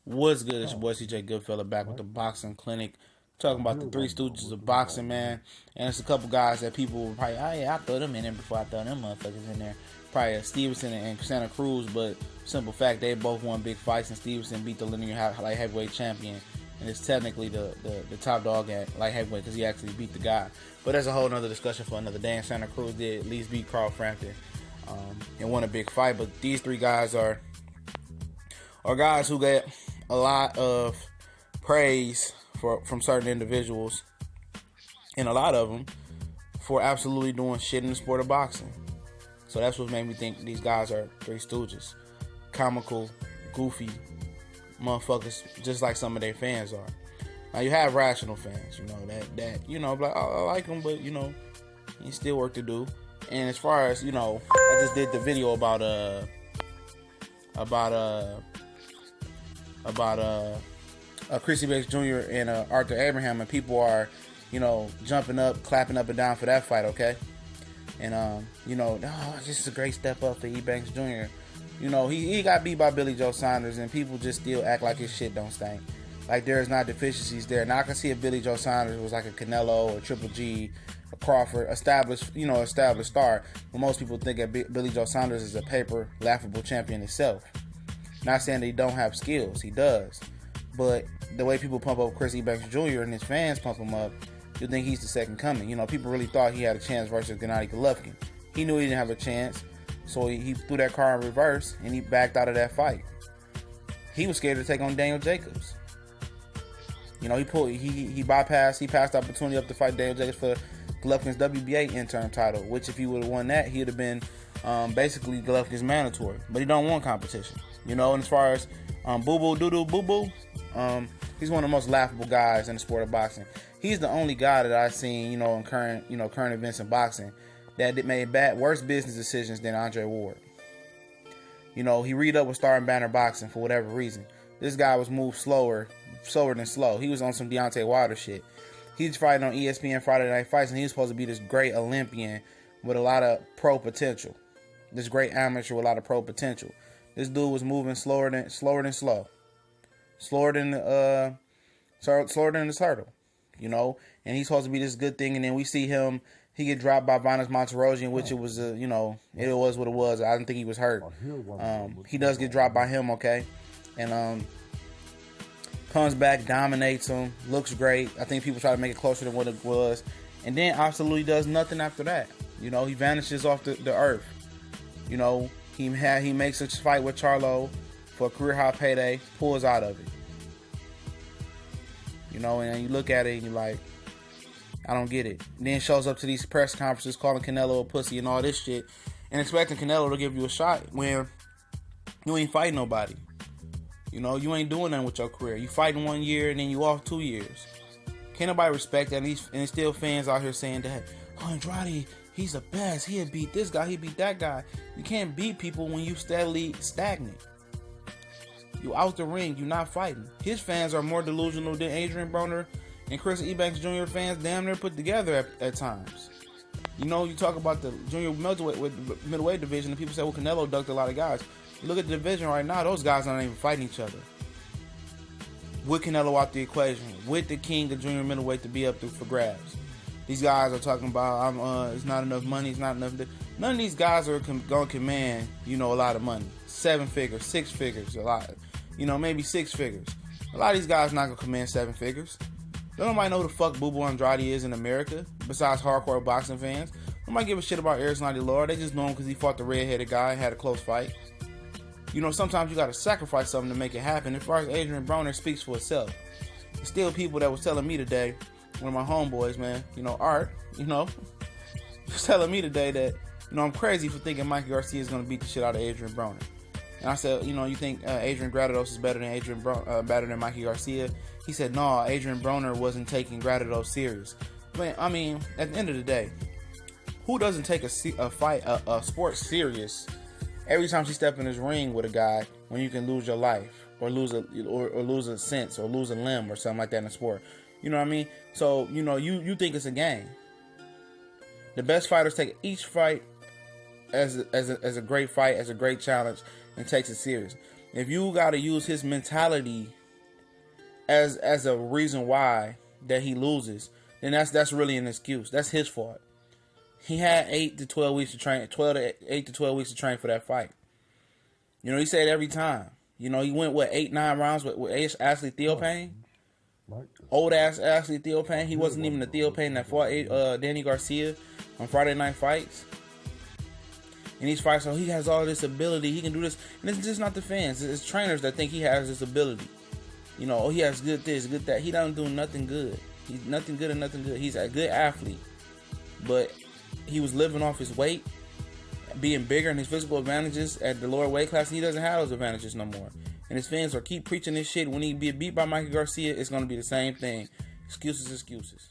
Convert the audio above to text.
What's good? It's your boy CJ Goodfella back with the boxing clinic, talking about the Three Stooges of boxing, man. And it's a couple guys that people were probably, oh yeah, I throw them in there before I throw them motherfuckers in there. Probably Stevenson and Santa Cruz, but simple fact, they both won big fights, and Stevenson beat the linear light heavyweight champion, and it's technically the top dog at light heavyweight because he actually beat the guy. But that's a whole nother discussion for another day. And Santa Cruz did at least beat Carl Frampton and won a big fight. But these three guys are guys who get a lot of praise from certain individuals, and a lot of them for absolutely doing shit in the sport of boxing. So that's what made me think these guys are Three Stooges. Comical, goofy motherfuckers, just like some of their fans are. Now you have rational fans, that like, oh, I like them, but you still work to do. And as far as I just did the video about Chris Eubank Jr. and Arthur Abraham, and people are, jumping up, clapping up and down for that fight, okay? And this is a great step up for Eubank Jr. He got beat by Billy Joe Saunders, and people just still act like his shit don't stink. Like there's not deficiencies there. Now I can see if Billy Joe Saunders was like a Canelo or Triple G, a Crawford, established star. But most people think that Billy Joe Saunders is a paper laughable champion himself. Not saying that he don't have skills, he does. But the way people pump up Chris Eubank Jr. and his fans pump him up, you think he's the second coming. People really thought he had a chance versus Gennady Golovkin. He knew he didn't have a chance, so he threw that car in reverse and he backed out of that fight. He was scared to take on Daniel Jacobs. He passed the opportunity up to fight Daniel Jacobs for Golovkin's WBA interim title, which if he would have won that, he would have been basically Golovkin's mandatory. But he don't want competition. And as far as Boo Boo Doo Boo Boo, he's one of the most laughable guys in the sport of boxing. He's the only guy that I've seen, in current events in boxing that made worse business decisions than Andre Ward. He read up with Star and Banner Boxing for whatever reason. This guy was moved slower than slow. He was on some Deontay Wilder shit. He's fighting on ESPN Friday Night Fights, and he was supposed to be this great Olympian with a lot of pro potential. This great amateur with a lot of pro potential. This dude was moving slower than slow. Slower than the turtle. And he's supposed to be this good thing, and then we see he get dropped by Vanes Monterosian, which it was it was what it was. I didn't think he was hurt. He does get dropped by him, okay? And comes back, dominates him, looks great. I think people try to make it closer than what it was, and then absolutely does nothing after that. He vanishes off the earth. He makes a fight with Charlo for a career high payday, pulls out of it. And you look at it and you're like, I don't get it. And then shows up to these press conferences calling Canelo a pussy and all this shit, and expecting Canelo to give you a shot when you ain't fighting nobody. You ain't doing nothing with your career. You fighting 1 year and then you off 2 years. Can't nobody respect that. And still fans out here saying that, oh, Andrade, he's the best. He'll beat this guy. He beat that guy. You can't beat people when you steadily stagnant. You out the ring. You not fighting. His fans are more delusional than Adrien Broner and Chris Eubank Jr. fans damn near put together at times. You talk about the junior middleweight division, and people say, well, Canelo ducked a lot of guys. You look at the division right now, those guys aren't even fighting each other. With Canelo out the equation, with the king of junior middleweight to be up there for grabs. These guys are talking about, it's not enough money, it's not enough. None of these guys are going to command, a lot of money. 7 figures, 6 figures, a lot. Maybe 6 figures. A lot of these guys not going to command 7 figures. Nobody know who the fuck Boo Boo Andrade is in America, besides hardcore boxing fans. Nobody give a shit about Erislandy Lara. They just know him because he fought the red-headed guy and had a close fight. Sometimes you got to sacrifice something to make it happen. As far as Adrien Broner speaks for itself. There's still people that was telling me today, one of my homeboys, man, Art, was telling me today that, I'm crazy for thinking Mikey Garcia is going to beat the shit out of Adrien Broner. And I said, you think Adrian Granados is better than better than Mikey Garcia? He said, no, Adrien Broner wasn't taking Granados serious. But, at the end of the day, who doesn't take a sport serious every time she step in his ring with a guy when you can lose your life or lose a sense or lose a limb or something like that in the sport? You know what I mean? So, you think it's a game. The best fighters take each fight as a great fight, as a great challenge, and takes it serious. If you got to use his mentality as a reason why that he loses, then that's really an excuse. That's his fault. He had 8 to 12 weeks to train, 8 to 12 weeks to train for that fight. You know, he said every time. You know, he went, 8-9 rounds with Ashley Theophane? Old ass Ashley Theophane. He wasn't even the Theophane that fought Danny Garcia on Friday Night Fights. And these fights, so he has all this ability, he can do this. And it's just not the fans, it's trainers that think he has this ability. You know, he has good this, good that. He doesn't do nothing good. He's nothing good and nothing good. He's a good athlete. But he was living off his weight, being bigger, and his physical advantages at the lower weight class. He doesn't have those advantages no more. And his fans are keep preaching this shit. When he be beat by Mikey Garcia, it's going to be the same thing. Excuses.